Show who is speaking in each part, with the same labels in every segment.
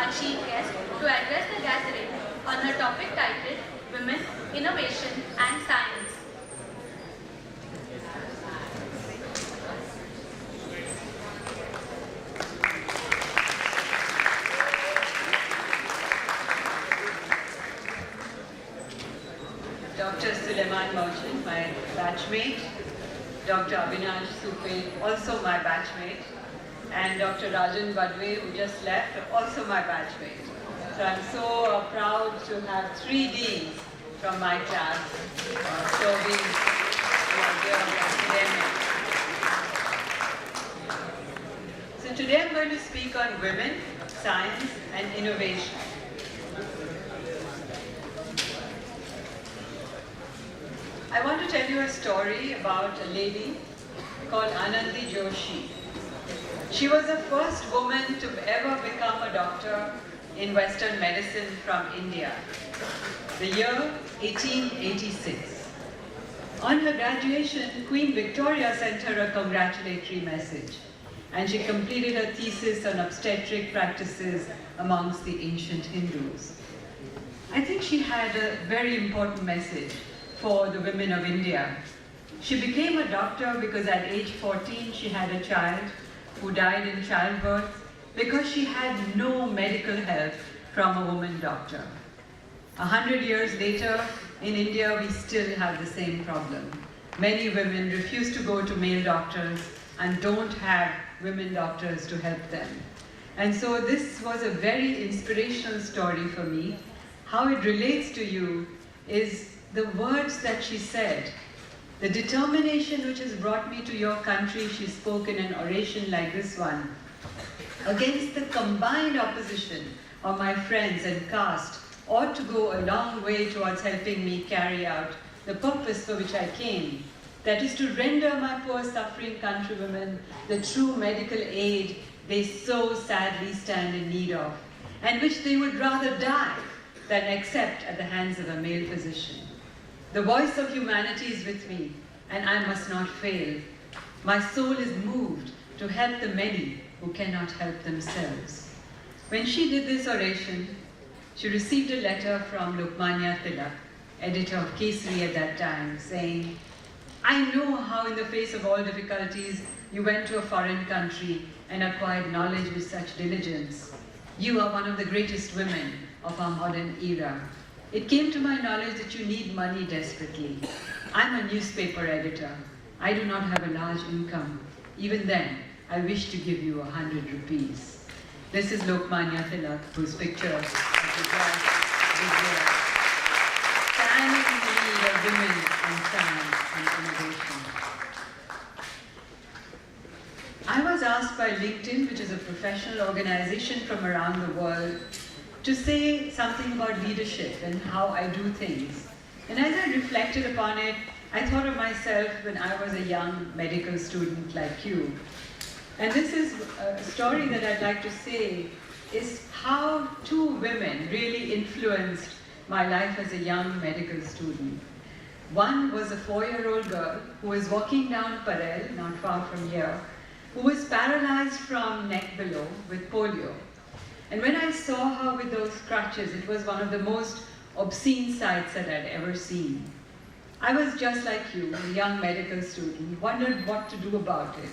Speaker 1: our chief guest to address the gathering on her topic titled Women, Innovation and Science.
Speaker 2: Dr. Suleiman Merchant, my batchmate, Dr. Avinash Supe, also my batchmate, and Dr. Rajan Badwe, who just left, also my batchmate. So I'm so proud to have 3 deans from my class. So we are here academics. So today I'm going to speak on women, science, and innovation. I want to tell you a story about a lady called Anandi Joshi. She was the first woman to ever become a doctor in Western medicine from India, the year 1886. On her graduation, Queen Victoria sent her a congratulatory message, and she completed her thesis on obstetric practices amongst the ancient Hindus. I think she had a very important message for the women of India. She became a doctor because at age 14 she had a child who died in childbirth because she had no medical help from a woman doctor. 100 years later, in India, we still have the same problem. Many women refuse to go to male doctors and don't have women doctors to help them. And so this was a very inspirational story for me. How it relates to you is the words that she said, the determination which has brought me to your country. She spoke in an oration like this one, against the combined opposition of my friends and caste, ought to go a long way towards helping me carry out the purpose for which I came, that is to render my poor suffering countrywomen the true medical aid they so sadly stand in need of, and which they would rather die than accept at the hands of a male physician. The voice of humanity is with me, and I must not fail. My soul is moved to help the many who cannot help themselves. When she did this oration, she received a letter from Lokmanya Tilak, editor of Kesari at that time, saying, I know how in the face of all difficulties you went to a foreign country and acquired knowledge with such diligence. You are one of the greatest women of our modern era. It came to my knowledge that you need money desperately. I'm a newspaper editor. I do not have a large income. Even then, I wish to give you 100 rupees. This is Lokmanya Tilak, whose picture is standing in the need of women in science and innovation. I was asked by LinkedIn, which is a professional organization from around the world, to say something about leadership and how I do things. And as I reflected upon it, I thought of myself when I was a young medical student like you. And this is a story that I'd like to say is how 2 women really influenced my life as a young medical student. One was a 4-year-old girl who was walking down Parel, not far from here, who was paralyzed from neck below with polio. And when I saw her with those crutches, it was one of the most obscene sights that I'd ever seen. I was just like you, a young medical student, wondered what to do about it.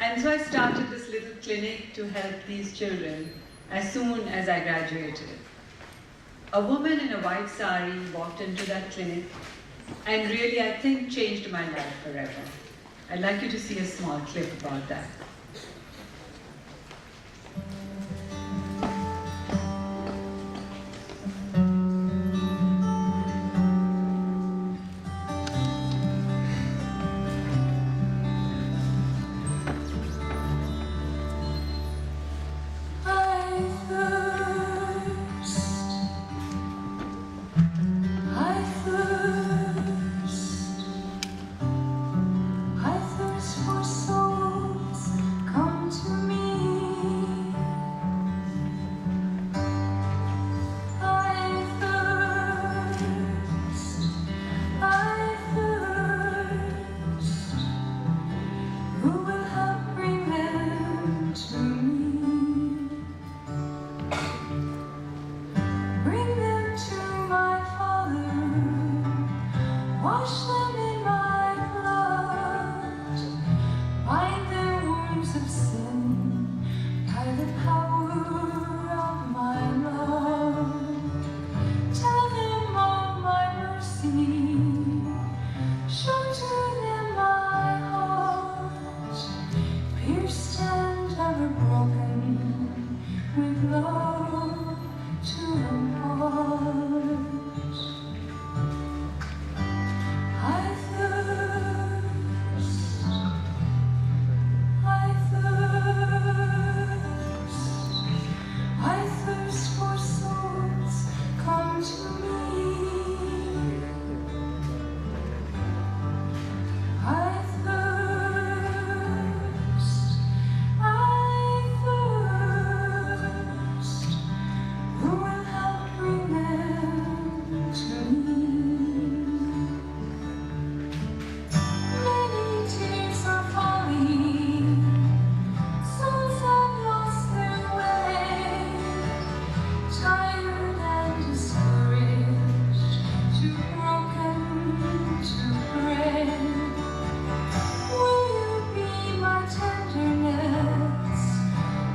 Speaker 2: And so I started this little clinic to help these children as soon as I graduated. A woman in a white sari walked into that clinic and really, I think, changed my life forever. I'd like you to see a small clip about that.
Speaker 3: I thirst for souls love to impart. I thirst, I thirst for souls, come to me. I thirst, who will help bring them to me? Many tears are falling, souls have lost their way, tired and discouraged, too broken to pray. Will you be my tenderness?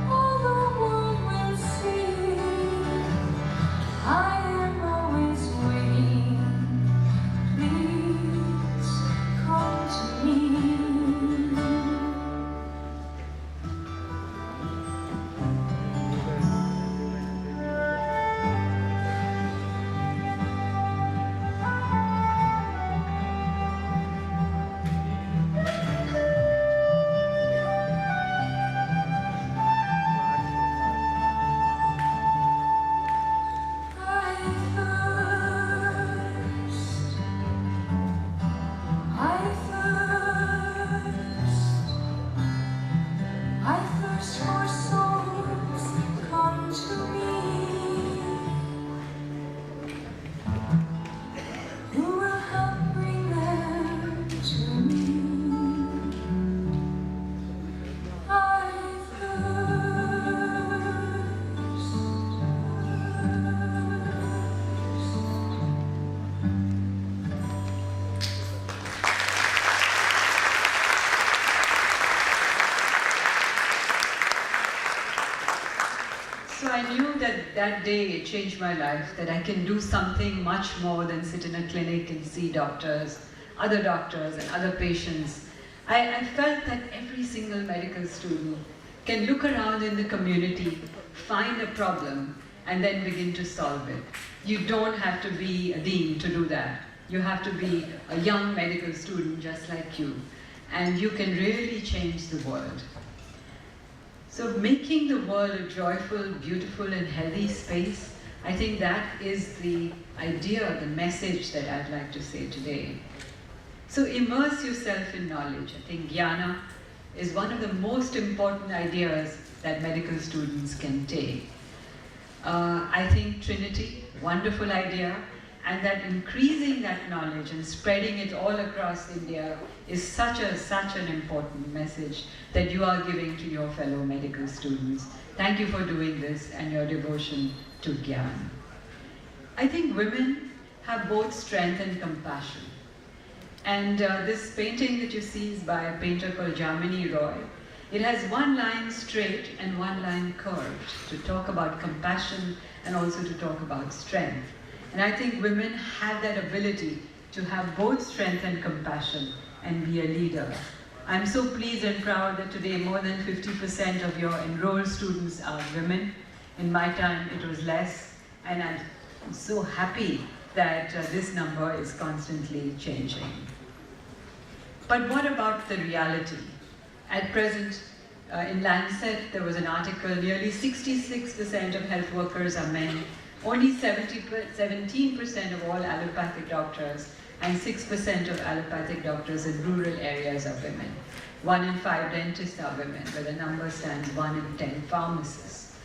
Speaker 3: All the world will see. I am always waiting. Please come to me. I thirst for souls, come to me. Who will help bring them to me? I
Speaker 2: So I knew that that day it changed my life, that I can do something much more than sit in a clinic and see doctors, other doctors and other patients. I felt that every single medical student can look around in the community, find a problem, and then begin to solve it. You don't have to be a dean to do that. You have to be a young medical student just like you, and you can really change the world. So making the world a joyful, beautiful and healthy space, I think that is the idea, the message that I'd like to say today. So immerse yourself in knowledge. I think jnana is one of the most important ideas that medical students can take. I think Trinity, wonderful idea, and that increasing that knowledge and spreading it all across India is such an important message that you are giving to your fellow medical students. Thank you for doing this and your devotion to Gyan. I think women have both strength and compassion. And this painting that you see is by a painter called Jamini Roy. It has one line straight and one line curved to talk about compassion and also to talk about strength. And I think women have that ability to have both strength and compassion and be a leader. I'm so pleased and proud that today more than 50% of your enrolled students are women. In my time it was less, and I'm so happy that this number is constantly changing. But what about the reality? At present, in Lancet, there was an article, nearly 66% of health workers are men, only 17% of all allopathic doctors, and 6% of allopathic doctors in rural areas are women. 1 in 5 dentists are women, where the number stands 1 in 10 pharmacists.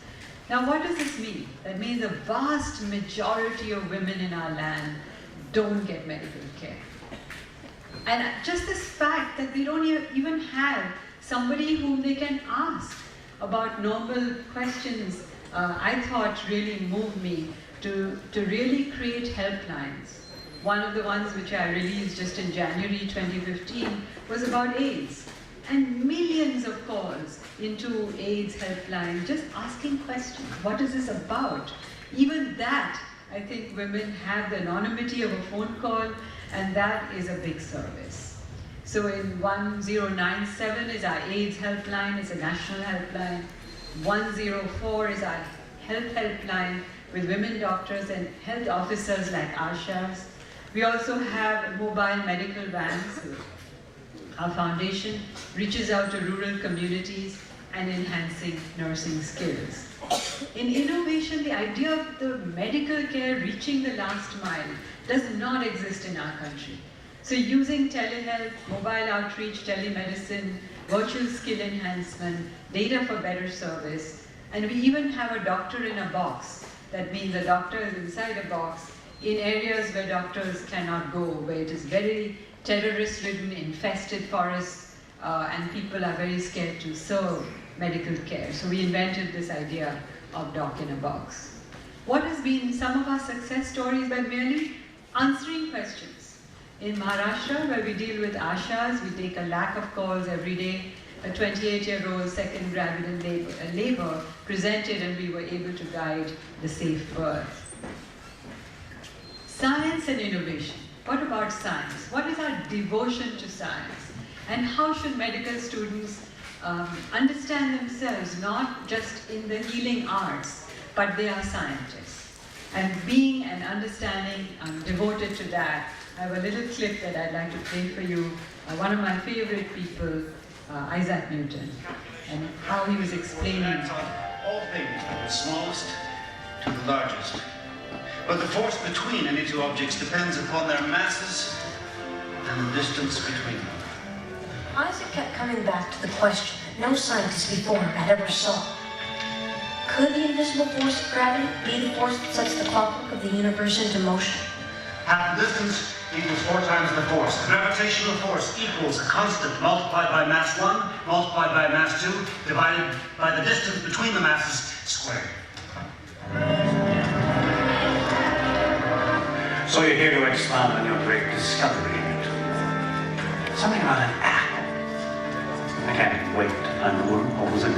Speaker 2: Now what does this mean? That means a vast majority of women in our land don't get medical care. And just this fact that they don't even have somebody whom they can ask about normal questions, I thought really moved me to really create helplines. One of the ones which I released just in January 2015 was about AIDS. And millions of calls into AIDS helpline, just asking questions. What is this about? Even that, I think women have the anonymity of a phone call, and that is a big service. So in 1097 is our AIDS helpline, it's a national helpline. 104 is our health helpline with women doctors and health officers like Ashas. We also have mobile medical vans. Our foundation reaches out to rural communities and enhancing nursing skills. In innovation, the idea of the medical care reaching the last mile does not exist in our country. So using telehealth, mobile outreach, telemedicine, virtual skill enhancement, data for better service, and we even have a doctor in a box. That means a doctor is inside a box in areas where doctors cannot go, where it is very terrorist-ridden, infested forests, and people are very scared to serve medical care. So we invented this idea of doc in a box. What has been some of our success stories by merely answering questions? In Maharashtra, where we deal with Ashas, we take a lakh of calls every day. A 28-year-old second gravid in labor presented, and we were able to guide the safe birth. Science and innovation. What about science? What is our devotion to science? And how should medical students understand themselves, not just in the healing arts, but they are scientists? And being and understanding, I'm devoted to that. I have a little clip that I'd like to play for you. One of my favorite people, Isaac Newton, and how he was explaining.
Speaker 4: All things, from the smallest to the largest. But the force between any two objects depends upon their masses and the distance between them.
Speaker 5: Isaac kept coming back to the question that no scientist before him had ever solved. Could the invisible force of gravity be the force that sets the clockwork of the universe into motion?
Speaker 4: Half the distance equals 4 times the force. The gravitational force equals a constant multiplied by mass 1, multiplied by mass 2, divided by the distance between the masses squared. So you're here to expound on your great discovery, Newton. Something about an apple. I can't wait to find the wormholes in it.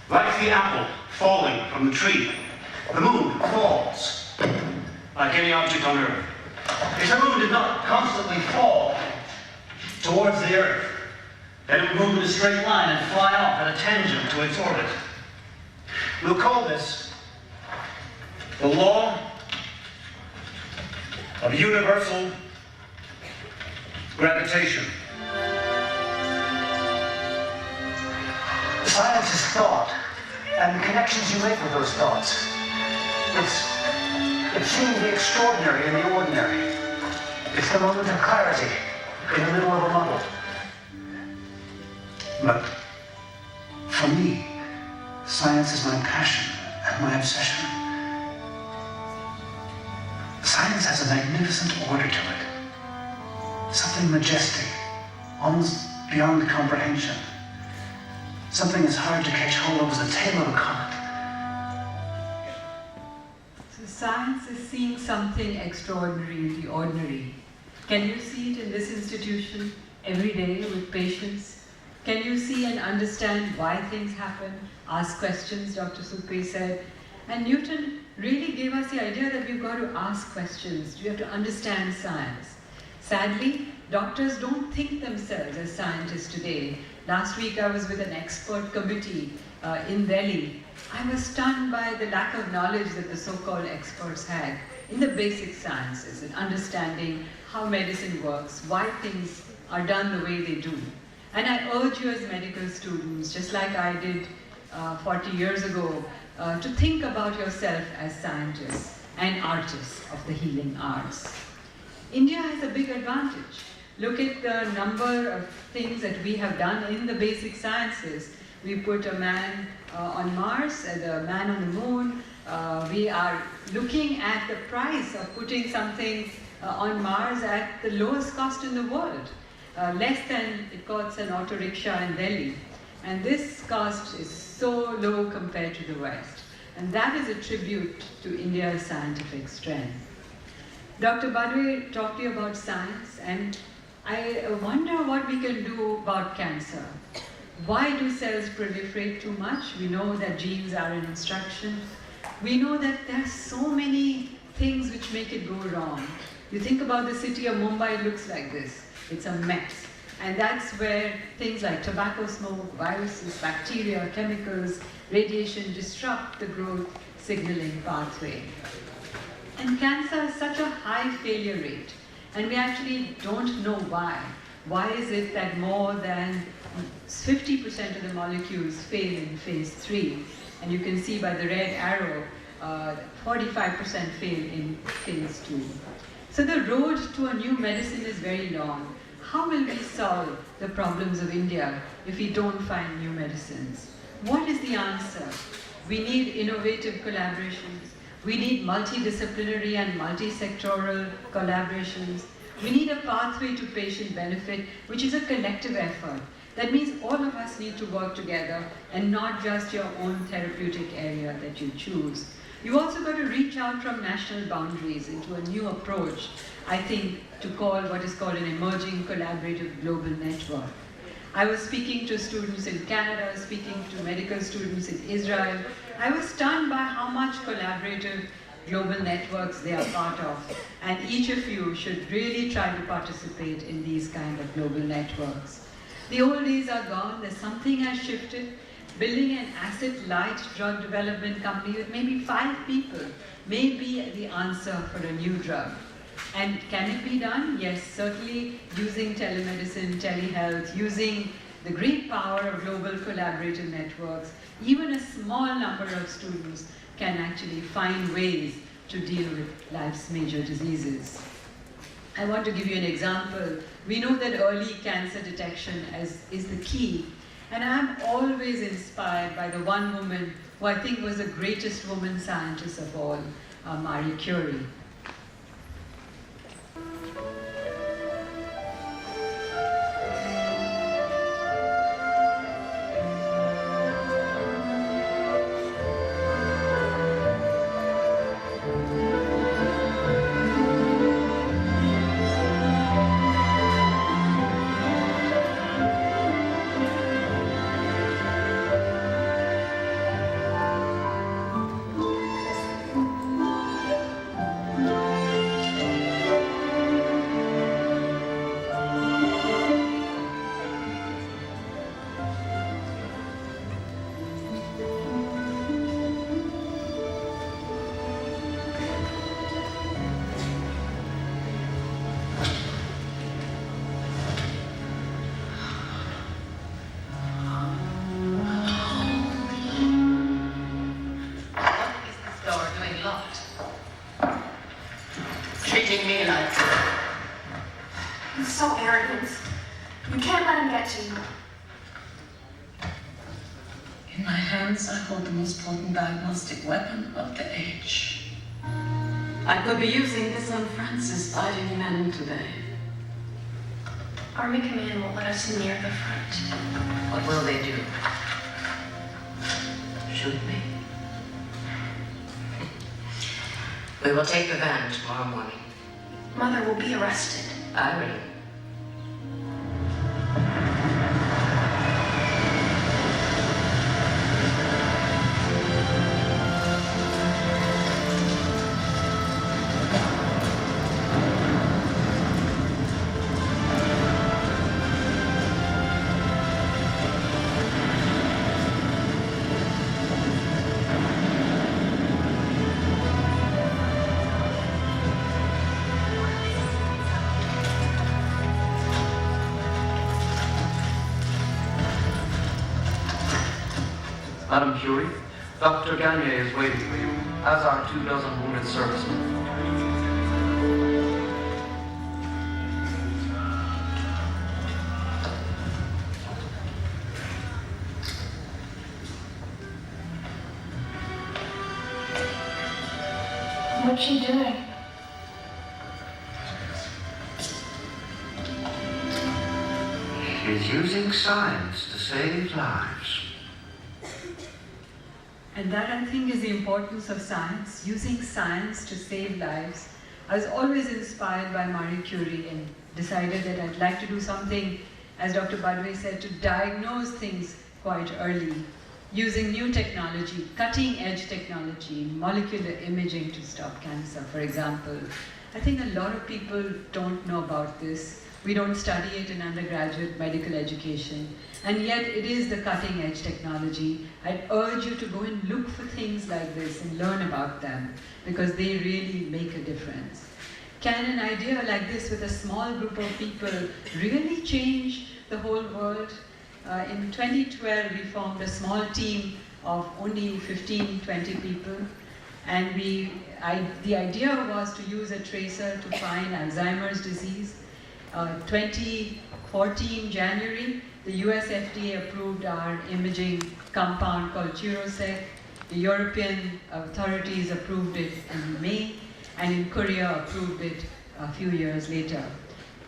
Speaker 4: Like the apple falling from the tree, the moon falls. Like any object on Earth. If the moon did not constantly fall towards the Earth, then it would move in a straight line and fly off at a tangent to its orbit. We'll call this the law of universal gravitation.
Speaker 6: Science is thought, and the connections you make with those thoughts. It's seeing the extraordinary in the ordinary. It's the moment of clarity in the middle of a muddle.
Speaker 4: But for me, science is my passion and my obsession. Science has a magnificent order to it. Something majestic, almost beyond comprehension. Something as hard to catch hold of as the tail of a comet.
Speaker 2: So science is seeing something extraordinary in the ordinary. Can you see it in this institution every day with patients? Can you see and understand why things happen? Ask questions, Dr. Supri said. And Newton really gave us the idea that we've got to ask questions. We have to understand science. Sadly, doctors don't think themselves as scientists today. Last week I was with an expert committee in Delhi. I was stunned by the lack of knowledge that the so-called experts had in the basic sciences and understanding how medicine works, why things are done the way they do. And I urge you as medical students, just like I did 40 years ago, to think about yourself as scientists and artists of the healing arts. India has a big advantage. Look at the number of things that we have done in the basic sciences. We put a man on Mars and a man on the moon. We are looking at the price of putting something on Mars at the lowest cost in the world. Less than it costs an auto rickshaw in Delhi. And this cost is so low compared to the West. And that is a tribute to India's scientific strength. Dr. Badwe talked to you about science, and I wonder what we can do about cancer. Why do cells proliferate too much? We know that genes are an instruction. We know that there are so many things which make it go wrong. You think about the city of Mumbai, it looks like this. It's a mess. And that's where things like tobacco smoke, viruses, bacteria, chemicals, radiation disrupt the growth signaling pathway. And cancer has such a high failure rate, and we actually don't know why. Why is it that more than 50% of the molecules fail in phase 3? And you can see by the red arrow, 45% fail in phase 2. So the road to a new medicine is very long. How will we solve the problems of India if we don't find new medicines? What is the answer? We need innovative collaborations. We need multidisciplinary and multi-sectoral collaborations. We need a pathway to patient benefit, which is a collective effort. That means all of us need to work together and not just your own therapeutic area that you choose. You've also got to reach out from national boundaries into a new approach, I think, to call what is called an emerging collaborative global network. I was speaking to students in Canada, speaking to medical students in Israel. I was stunned by how much collaborative global networks they are part of. And each of you should really try to participate in these kind of global networks. The old days are gone, something has shifted. Building an asset-light drug development company with maybe 5 people may be the answer for a new drug. And can it be done? Yes, certainly using telemedicine, telehealth, using the great power of global collaborative networks. Even a small number of students can actually find ways to deal with life's major diseases. I want to give you an example. We know that early cancer detection is the key. And I'm always inspired by the one woman who I think was the greatest woman scientist of all, Marie Curie.
Speaker 7: Treating me like...
Speaker 3: He's so arrogant. You can't let him get to you.
Speaker 7: In my hands, I hold the most potent diagnostic weapon of the age. I could be using this on Francis fighting men today.
Speaker 3: Army Command won't let us near the front.
Speaker 7: What will they do? Shoot me? We will take the van tomorrow morning.
Speaker 3: Mother will be arrested.
Speaker 7: I will.
Speaker 8: Madam Curie, Dr. Gagne is waiting for you, as are 24 wounded servicemen.
Speaker 3: What's she doing?
Speaker 6: She's using science to save lives.
Speaker 2: And that, I think, is the importance of science, using science to save lives. I was always inspired by Marie Curie and decided that I'd like to do something, as Dr. Badwe said, to diagnose things quite early, using new technology, cutting-edge technology, molecular imaging to stop cancer, for example. I think a lot of people don't know about this. We don't study it in undergraduate medical education, and yet it is the cutting edge technology. I'd urge you to go and look for things like this and learn about them, because they really make a difference. Can an idea like this with a small group of people really change the whole world? In 2012, we formed a small team of only 15, 20 people, and the idea was to use a tracer to find Alzheimer's disease. 2014 January, the US FDA approved our imaging compound called Chirosec. The European authorities approved it in May, and in Korea approved it a few years later.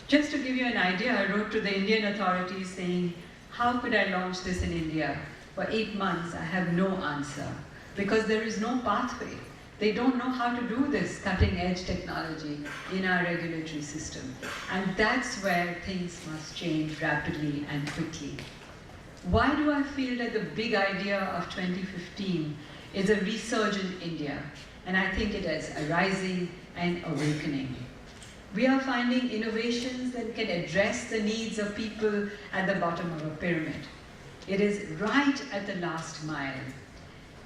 Speaker 2: Just to give you an idea, I wrote to the Indian authorities saying, how could I launch this in India? For 8 months, I have no answer, because there is no pathway. They don't know how to do this cutting edge technology in our regulatory system. And that's where things must change rapidly and quickly. Why do I feel that the big idea of 2015 is a resurgence in India? And I think it is a rising and awakening. We are finding innovations that can address the needs of people at the bottom of a pyramid. It is right at the last mile.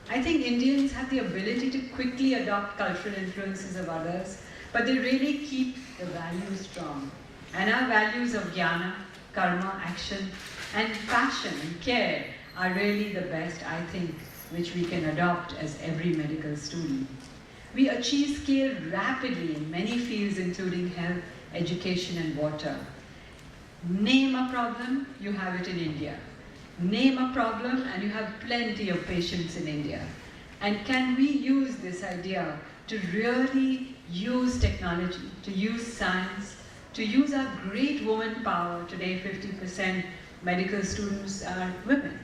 Speaker 2: I think Indians have the ability to quickly adopt cultural influences of others, but they really keep the values strong. And our values of jnana, karma, action, and passion and care are really the best, I think, which we can adopt as every medical student. We achieve scale rapidly in many fields, including health, education, and water. Name a problem, you have it in India. Name a problem and you have plenty of patients in India. And can we use this idea to really use technology, to use science, to use our great woman power? Today 50% medical students are women.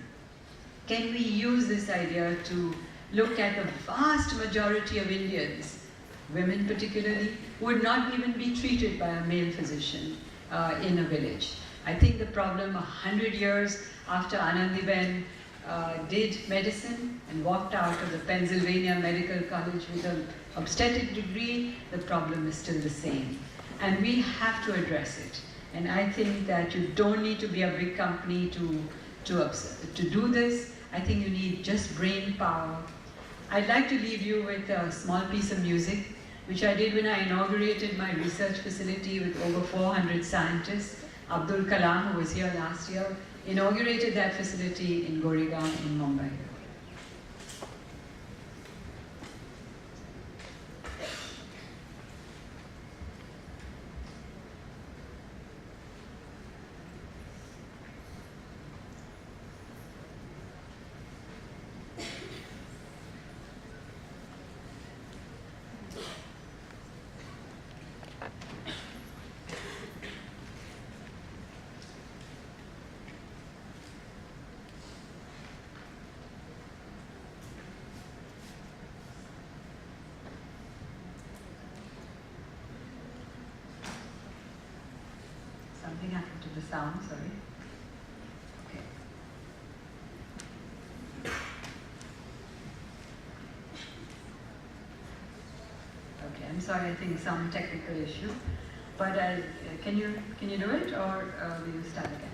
Speaker 2: Can we use this idea to look at the vast majority of Indians, women particularly, who would not even be treated by a male physician in a village? I think the problem 100 years after Anandiben did medicine and walked out of the Pennsylvania Medical College with an obstetric degree, the problem is still the same. And we have to address it. And I think that you don't need to be a big company to do this. I think you need just brain power. I'd like to leave you with a small piece of music, which I did when I inaugurated my research facility with over 400 scientists. Abdul Kalam, who was here last year, inaugurated that facility in Goregaon in Mumbai. Something happened to the sound, sorry. Okay. Okay, I'm sorry, I think some technical issue. But can you do it, or will you start again?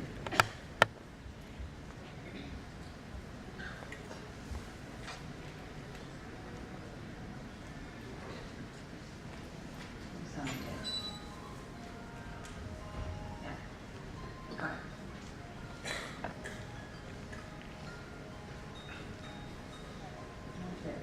Speaker 2: Sound dead. Yeah. Got it. Okay.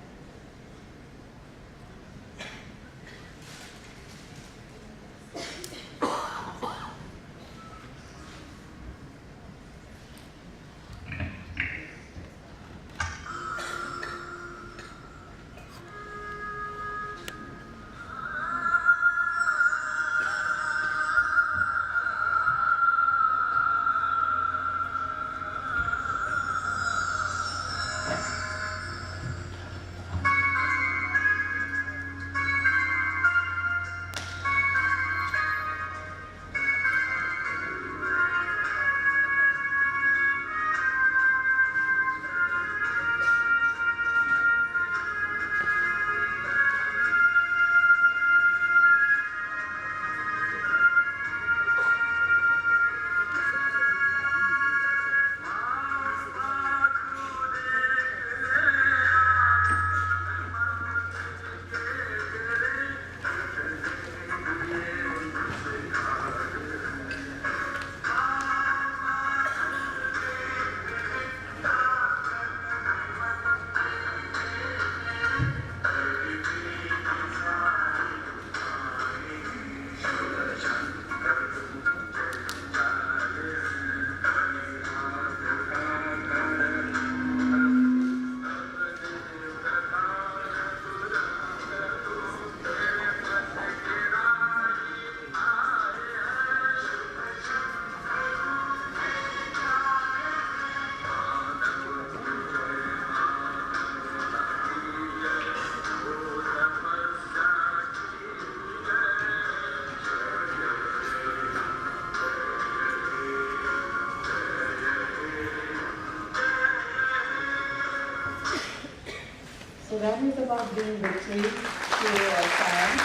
Speaker 2: that was about being victory to science.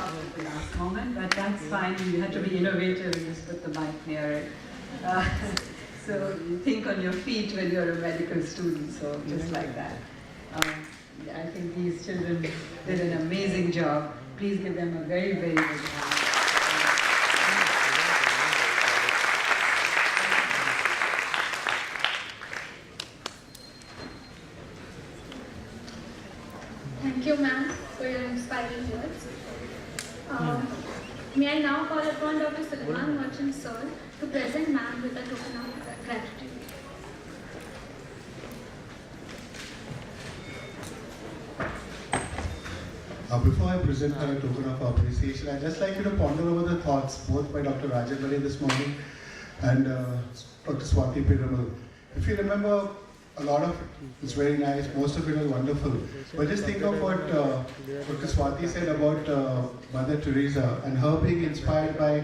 Speaker 2: At the last moment, but that's fine. You had to be innovative and just put the mic near it. So you think on your feet when you're a medical student, so just like that. I think these children did an amazing job. Please give them a very, very big hand.
Speaker 1: Thank you, ma'am, for your inspiring words. May I now call upon Dr. Sulaiman Merchant Sir to present ma'am with a token of gratitude.
Speaker 9: Before I present her a token of appreciation, I'd just like you to ponder over the thoughts both by Dr. Rajan this morning and Dr. Swati Piramal. If you remember, a lot of it was very nice, most of it was wonderful. But just think of what Dr. Swati said about Mother Teresa and her being inspired by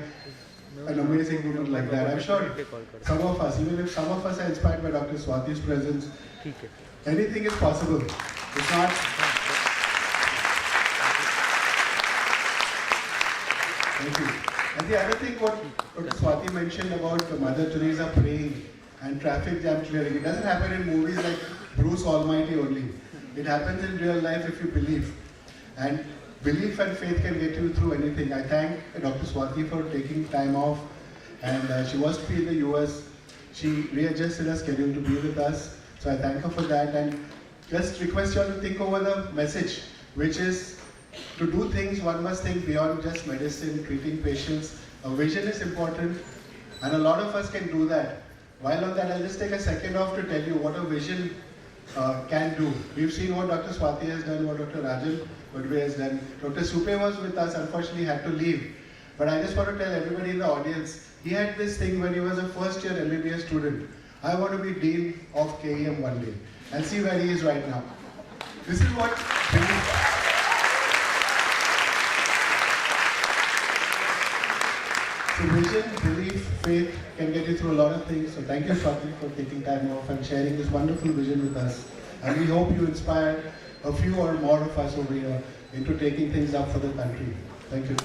Speaker 9: an amazing woman like that. I'm sure some of us, even if some of us are inspired by Dr. Swati's presence, anything is possible. It's not. Thank you. And the other thing what Dr. Swati mentioned about Mother Teresa praying and traffic jam clearing, it doesn't happen in movies like Bruce Almighty only. It happens in real life if you believe. And belief and faith can get you through anything. I thank Dr. Swati for taking time off, and she was to be in the US. She readjusted her schedule to be with us. So I thank her for that, and just request you all to think over the message, which is to do things, one must think beyond just medicine, treating patients. A vision is important, and a lot of us can do that. While on that, I'll just take a second off to tell you what a vision can do. We've seen what Dr. Swati has done, what Dr. Rajan Badwe has done. Dr. Supe was with us, unfortunately had to leave. But I just want to tell everybody in the audience, he had this thing when he was a first year MBBS student. I want to be Dean of KEM one day. And see where he is right now. This is what So vision, belief, faith can get you through a lot of things. So thank you, Swati, for taking time off and sharing this wonderful vision with us. And we hope you inspire a few or more of us over here into taking things up for the country. Thank you.